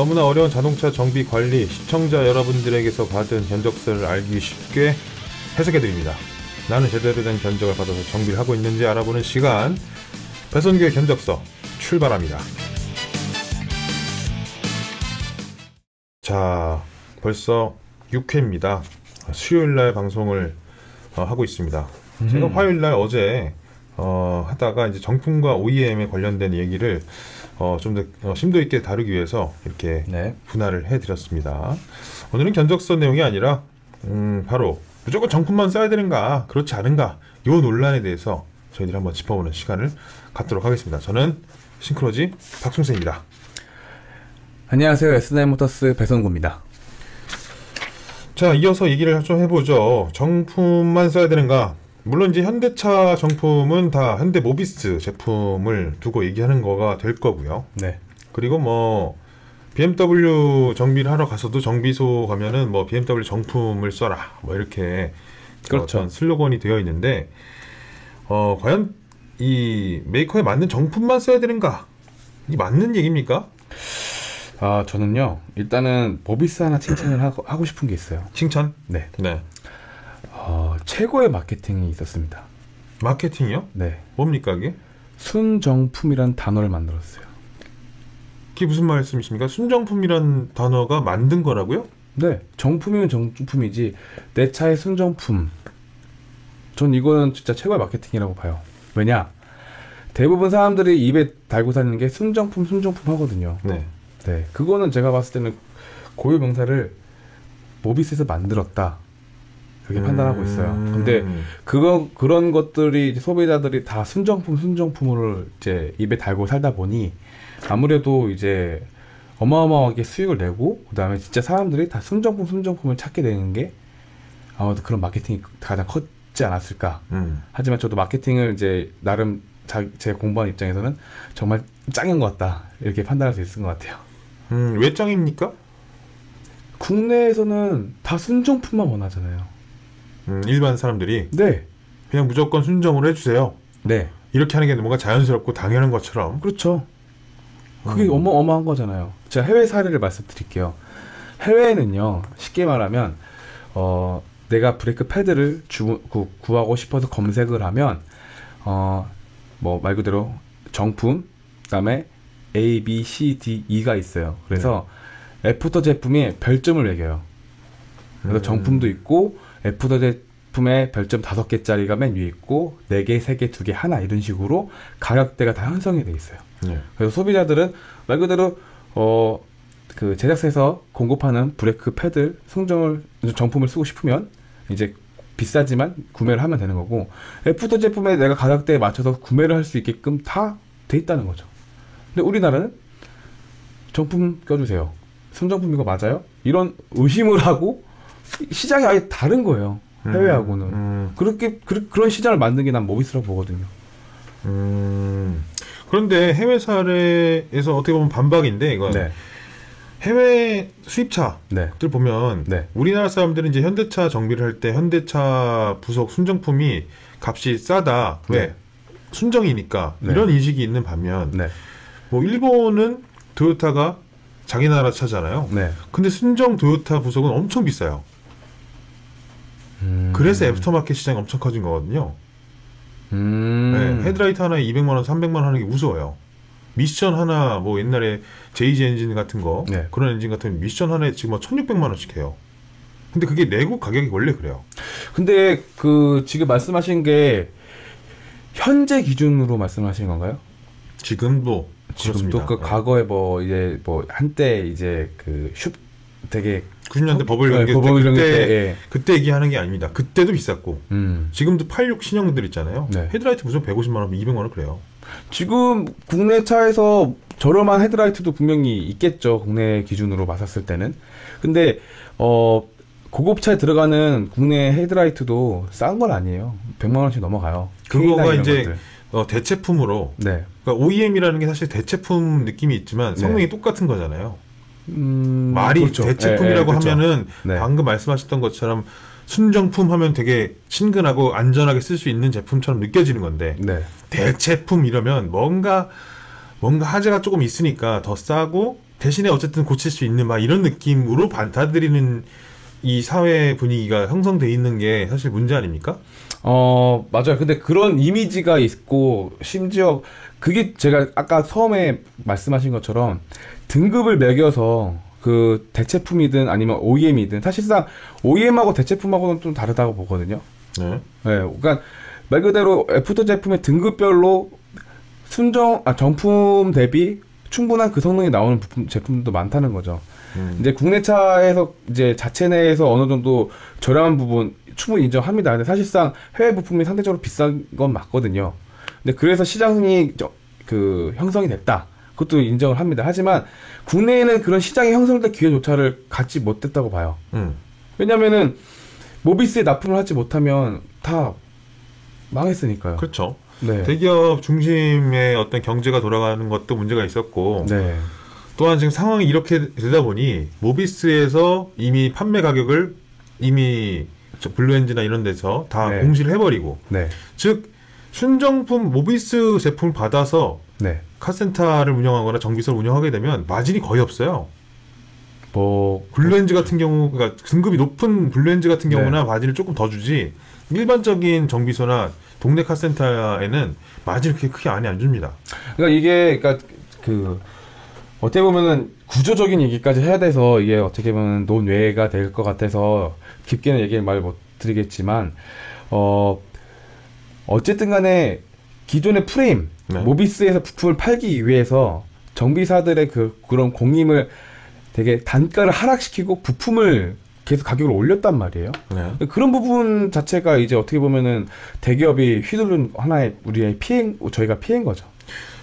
너무나 어려운 자동차 정비 관리, 시청자 여러분들에게서 받은 견적서를 알기 쉽게 해석해드립니다. 나는 제대로 된 견적을 받아서 정비를 하고 있는지 알아보는 시간, 배선규의 견적서 출발합니다. 자, 벌써 6회입니다. 수요일날 방송을 하고 있습니다. 제가 화요일날 어제 하다가 이제 정품과 OEM에 관련된 얘기를 좀 더 심도 있게 다루기 위해서 이렇게 분할을 해드렸습니다. 오늘은 견적서 내용이 아니라 바로 무조건 정품만 써야 되는가 그렇지 않은가 이 논란에 대해서 저희들이 한번 짚어보는 시간을 갖도록 하겠습니다. 저는 싱크로지 박승세입니다. 안녕하세요. S9모터스 배선구입니다. 자, 이어서 얘기를 좀 해보죠. 정품만 써야 되는가. 물론 이제 현대차 정품은 다 현대 모비스 제품을 두고 얘기하는 거가 될 거고요. 네. 그리고 뭐 BMW 정비를 하러 가서도 정비소 가면은 뭐 BMW 정품을 써라 뭐 이렇게 그렇죠. 어떤 슬로건이 되어 있는데 과연 이 메이커에 맞는 정품만 써야 되는가? 이 맞는 얘기입니까? 저는요 일단은 모비스 하나 칭찬을 하고 싶은 게 있어요. 칭찬? 네. 네. 최고의 마케팅이 있었습니다. 마케팅이요? 네. 뭡니까 그게? 순정품이란 단어를 만들었어요. 그게 무슨 말씀이십니까? 순정품이란 단어가 만든 거라고요? 네. 정품이면 정품이지 내 차의 순정품. 전 이거는 진짜 최고의 마케팅이라고 봐요. 왜냐? 대부분 사람들이 입에 달고 다니는 게 순정품 하거든요. 네. 네. 그거는 제가 봤을 때는 고유 명사를 모비스에서 만들었다. 그렇게 판단하고 있어요. 근데 그런 것들이 이제 소비자들이 다 순정품으로 이제 입에 달고 살다 보니 아무래도 이제 어마어마하게 수익을 내고 그다음에 진짜 사람들이 다 순정품을 찾게 되는 게 아마도 그런 마케팅이 가장 컸지 않았을까. 하지만 저도 마케팅을 이제 나름 제 공부한 입장에서는 정말 짱인 것 같다. 이렇게 판단할 수 있을 것 같아요. 왜 짱입니까? 국내에서는 다 순정품만 원하잖아요. 일반 사람들이 네. 그냥 무조건 순정으로 해주세요. 네. 이렇게 하는 게 뭔가 자연스럽고 당연한 것처럼. 그렇죠. 그게 어마어마한 거잖아요. 제가 해외 사례를 말씀드릴게요. 해외에는요, 쉽게 말하면 내가 브레이크 패드를 구하고 싶어서 검색을 하면 뭐 말 그대로 정품, 그다음에 A, B, C, D, E가 있어요. 그래서 애프터 제품이 별점을 매겨요. 그래서 정품도 있고 애프터 제품에 별점 5개짜리가 맨 위에 있고 4개, 3개, 2개, 하나 이런 식으로 가격대가 다 형성이 돼 있어요. 그래서 소비자들은 말 그대로 그 제작사에서 공급하는 브레이크 패드 정품을 쓰고 싶으면 이제 비싸지만 구매를 하면 되는 거고 애프터 제품에 내가 가격대에 맞춰서 구매를 할 수 있게끔 다 돼 있다는 거죠. 근데 우리나라는 정품 껴주세요. 순정품 이거 맞아요? 이런 의심을 하고 시장이 아예 다른 거예요. 해외하고는. 그런 시장을 만든 게 난 모비스라고 보거든요. 그런데 해외 사례에서 어떻게 보면 반박인데 이건 해외 수입차들 보면 우리나라 사람들은 이제 현대차 정비를 할 때 현대차 부속 순정품이 값이 싸다. 왜? 순정이니까 이런 인식이 있는 반면 뭐 일본은 토요타가 자기 나라 차잖아요. 근데 순정 토요타 부속은 엄청 비싸요. 그래서 애프터마켓 시장이 엄청 커진 거거든요. 헤드라이트 하나에 200만원, 300만원 하는 게 무서워요. 미션 하나, 뭐 옛날에 JG 엔진 같은 거, 그런 엔진 같은 미션 하나에 지금 1600만원씩 해요. 근데 그게 내국 가격이 원래 그래요. 근데 지금 말씀하신 게 현재 기준으로 말씀하신 건가요? 지금도 과거에 한때 이제 되게 90년대 버블 경기 그때 얘기하는 게 아닙니다. 그때도 비쌌고 지금도 86 신형들 있잖아요. 헤드라이트 무슨 150만원, 200만원 그래요. 지금 국내 차에서 저렴한 헤드라이트도 분명히 있겠죠. 국내 기준으로 봤었을 때는. 근데 고급차에 들어가는 국내 헤드라이트도 싼 건 아니에요. 100만원씩 넘어가요. 그거가 이제 대체품으로 그러니까 OEM이라는 게 사실 대체품 느낌이 있지만 성능이 똑같은 거잖아요. 말이 그렇죠. 대체품이라고 하면은 방금 말씀하셨던 것처럼 순정품 하면 되게 친근하고 안전하게 쓸 수 있는 제품처럼 느껴지는 건데 대체품 이러면 뭔가 하자가 조금 있으니까 더 싸고 대신에 어쨌든 고칠 수 있는 막 이런 느낌으로 받아들이는 이 사회 분위기가 형성돼 있는 게 사실 문제 아닙니까? 맞아요. 근데 그런 이미지가 있고, 심지어, 그게 제가 아까 처음에 말씀하신 것처럼, 등급을 매겨서, 그, 대체품이든 아니면 OEM이든, 사실상 OEM하고 대체품하고는 좀 다르다고 보거든요. 네. 네. 그러니까, 말 그대로 애프터 제품의 등급별로 정품 대비 충분한 그 성능이 나오는 제품도 많다는 거죠. 이제 국내 차에서 이제 자체 내에서 어느 정도 저렴한 부분 충분히 인정합니다. 근데 사실상 해외 부품이 상대적으로 비싼 건 맞거든요. 근데 그래서 시장이 형성이 됐다. 그것도 인정을 합니다. 하지만 국내에는 그런 시장이 형성될 기회조차를 갖지 못했다고 봐요. 왜냐면은 모비스에 납품을 하지 못하면 다 망했으니까요. 그렇죠. 네. 대기업 중심의 어떤 경제가 돌아가는 것도 문제가 있었고, 네. 또한 지금 상황이 이렇게 되다 보니 모비스에서 이미 판매 가격을 이미 블루엔즈나 이런 데서 다 네. 공시를 해버리고, 네. 즉 순정품 모비스 제품을 받아서 네. 카센터를 운영하거나 정비소를 운영하게 되면 마진이 거의 없어요. 뭐 블루엔즈 같은 경우, 그러니까 등급이 높은 블루엔즈 같은 네. 경우나 마진을 조금 더 주지, 일반적인 정비소나 동네 카센터에는 마진을 그렇게 크게 안 줍니다. 그러니까 이게 그 어떻게 보면은 구조적인 얘기까지 해야 돼서 이게 어떻게 보면 논외가 될 것 같아서 깊게는 얘기를 말 못 드리겠지만 어쨌든 간에 기존의 프레임 네. 모비스에서 부품을 팔기 위해서 정비사들의 그런 공임을 되게 단가를 하락시키고 부품을 계속 가격을 올렸단 말이에요. 네. 그런 부분 자체가 이제 어떻게 보면은 대기업이 휘두른 하나의 우리의 저희가 피해인 거죠.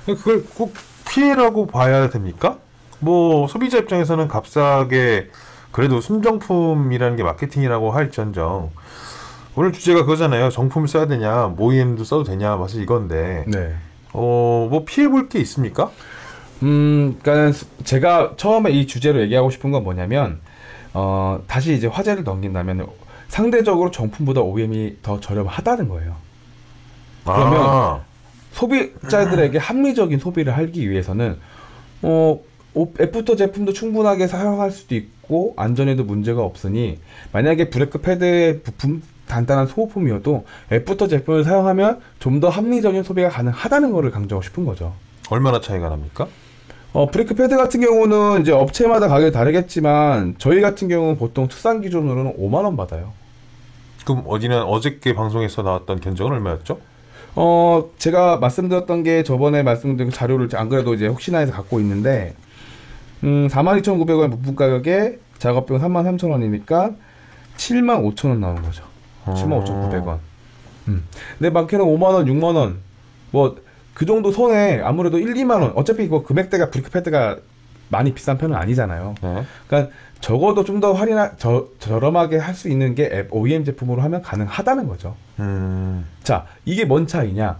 그걸 꼭 피해라고 봐야 됩니까? 뭐 소비자 입장에서는 값싸게 그래도 순정품이라는 게 마케팅이라고 할지언정, 오늘 주제가 그거잖아요. 정품을 써야 되냐, 뭐 OEM도 써도 되냐, 사실 이건데. 네. 뭐 피해 볼 게 있습니까? 그러니까 제가 처음에 이 주제로 얘기하고 싶은 건 뭐냐면 다시 이제 화제를 넘긴다면 상대적으로 정품보다 OEM이 더 저렴하다는 거예요. 그러면 소비자들에게 합리적인 소비를 하기 위해서는 애프터 제품도 충분하게 사용할 수도 있고 안전에도 문제가 없으니, 만약에 브레이크 패드의 부품 단단한 소모품이어도 애프터 제품을 사용하면 좀 더 합리적인 소비가 가능하다는 것을 강조하고 싶은 거죠. 얼마나 차이가 납니까? 브레이크 패드 같은 경우는 이제 업체마다 가격이 다르겠지만 저희 같은 경우는 보통 투싼 기준으로는 5만 원 받아요. 그럼 어저께 방송에서 나왔던 견적은 얼마였죠? 제가 말씀드렸던 게 저번에 말씀드린 자료를 안 그래도 이제 혹시나 해서 갖고 있는데 42,900원 부품 가격에 작업비용 33,000원이니까 75,000원 나오는 거죠. 75,900원. 근데 많게는 5만원, 6만원 뭐 그 정도 선에 아무래도 1, 2만원, 어차피 이거 금액대가 브레이크 패드가 많이 비싼 편은 아니잖아요. 네. 그러니까 적어도 좀 더 저렴하게 할 수 있는 게 OEM 제품으로 하면 가능하다는 거죠. 자, 이게 뭔 차이냐?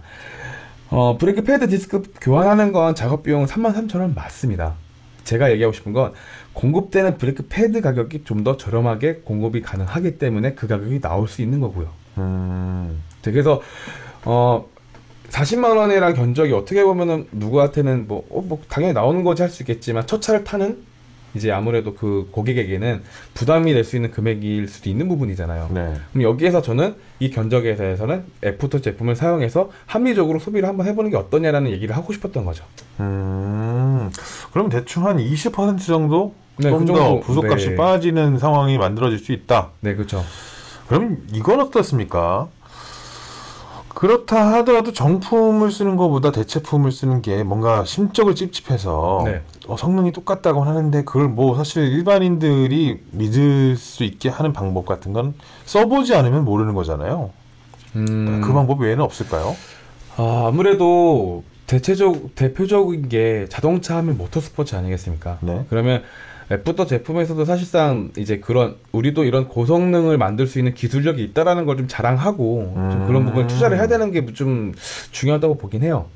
브레이크 패드 디스크 교환하는 건 작업 비용 33,000원 맞습니다. 제가 얘기하고 싶은 건 공급되는 브레이크 패드 가격이 좀 더 저렴하게 공급이 가능하기 때문에 그 가격이 나올 수 있는 거고요. 그래서 40만 원이라는 견적이 어떻게 보면은 누구한테는 뭐 당연히 나오는 거지 할 수 있겠지만 첫 차를 타는 이제 아무래도 그 고객에게는 부담이 될 수 있는 금액일 수도 있는 부분이잖아요. 네. 그럼 여기에서 저는 이 견적에 대해서는 애프터 제품을 사용해서 합리적으로 소비를 한번 해보는 게 어떠냐라는 얘기를 하고 싶었던 거죠. 그럼 대충 한 20% 정도 네, 좀 그 더 정도, 부속값이 네. 빠지는 상황이 만들어질 수 있다. 네, 그렇죠. 그럼 이건 어떻습니까? 그렇다 하더라도 정품을 쓰는 것보다 대체품을 쓰는 게 뭔가 심적으로 찝찝해서 네. 성능이 똑같다고 하는데 그걸 뭐 사실 일반인들이 믿을 수 있게 하는 방법 같은 건 써보지 않으면 모르는 거잖아요. 그 방법 외에는 없을까요? 아무래도 대표적인 게 자동차 하면 모터스포츠 아니겠습니까? 네. 그러면 애프터 제품에서도 사실상 이제 우리도 이런 고성능을 만들 수 있는 기술력이 있다라는 걸 좀 자랑하고 좀 그런 부분에 투자를 해야 되는 게 좀 중요하다고 보긴 해요.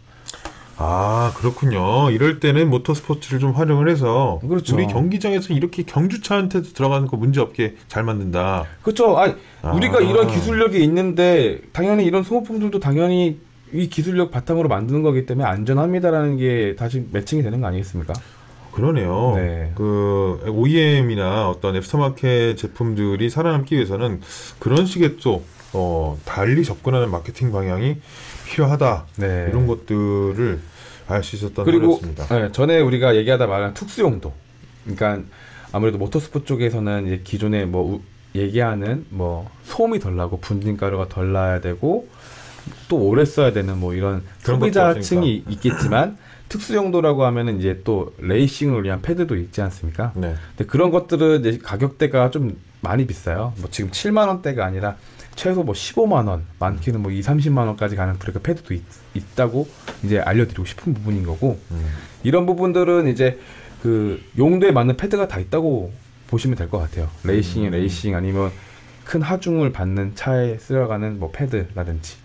아, 그렇군요. 이럴 때는 모터스포츠를 좀 활용을 해서 그렇죠. 우리 경기장에서 이렇게 경주차한테도 들어가는 거 문제 없게 잘 만든다. 그렇죠. 우리가 이런 기술력이 있는데 당연히 이런 소모품들도 당연히 이 기술력 바탕으로 만드는 거기 때문에 안전합니다라는 게 다시 매칭이 되는 거 아니겠습니까? 그러네요. 네. 그 OEM이나 어떤 애프터마켓 제품들이 살아남기 위해서는 그런 식의 또 달리 접근하는 마케팅 방향이 필요하다. 네. 이런 것들을 알 수 있었던 그리고 노래였습니다. 네, 전에 우리가 얘기하다 말한 특수용도. 그러니까 아무래도 모터스포츠 쪽에서는 이제 기존에 뭐 얘기하는 뭐 소음이 덜 나고 분진가루가 덜 나야 되고 또 오래 써야 되는 뭐 이런 그런 소비자층이 있겠지만 특수 용도라고 하면은 이제 또 레이싱을 위한 패드도 있지 않습니까? 네. 근데 그런 것들은 이제 가격대가 좀 많이 비싸요. 뭐 지금 7만 원대가 아니라 최소 뭐 15만 원, 많게는 뭐 2, 30만 원까지 가는 브레이크 패드도 있다고 이제 알려드리고 싶은 부분인 거고 이런 부분들은 이제 그 용도에 맞는 패드가 다 있다고 보시면 될 것 같아요. 레이싱이 레이싱 아니면 큰 하중을 받는 차에 쓰여가는 뭐 패드라든지.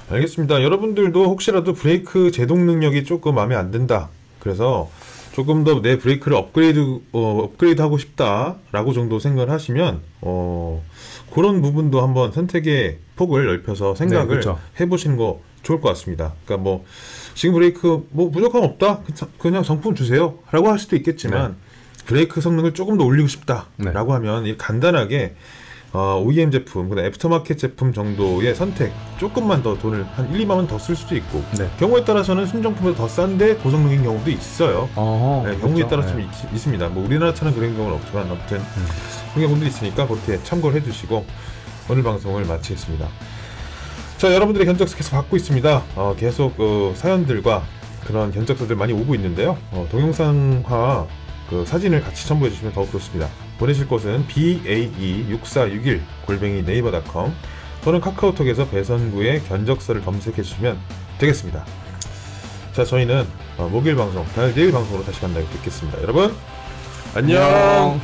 알겠습니다. 여러분들도 혹시라도 브레이크 제동 능력이 조금 마음에 안 든다. 그래서 조금 더 내 브레이크를 업그레이드하고 싶다라고 정도 생각을 하시면 그런 부분도 한번 선택의 폭을 넓혀서 생각을 네, 그렇죠. 해보시는 거 좋을 것 같습니다. 그러니까 뭐 지금 브레이크 뭐 부족함 없다. 그냥 정품 주세요라고 할 수도 있겠지만 브레이크 성능을 조금 더 올리고 싶다라고 하면 이 간단하게 OEM 제품, 그다음 애프터마켓 제품 정도의 선택 조금만 더 돈을 한 1, 2만 원 더 쓸 수도 있고 경우에 따라서는 순정품보다 더 싼데 고성능인 경우도 있어요. 네, 경우에 그렇죠. 따라서 좀 있습니다. 뭐 우리나라 차는 그런 경우는 없지만 아무튼 그런 경우도 있으니까 그렇게 참고를 해두시고 오늘 방송을 마치겠습니다. 자, 여러분들의 견적서 계속 받고 있습니다. 계속 사연들과 그런 견적서들 많이 오고 있는데요. 동영상화 그 사진을 같이 첨부해 주시면 더욱 좋습니다. 보내실 곳은 bae6461@naver.com 또는 카카오톡에서 배선구의 견적서를 검색해 주시면 되겠습니다. 자, 저희는 목요일 방송, 내일 방송으로 다시 만나뵙겠습니다. 여러분 안녕.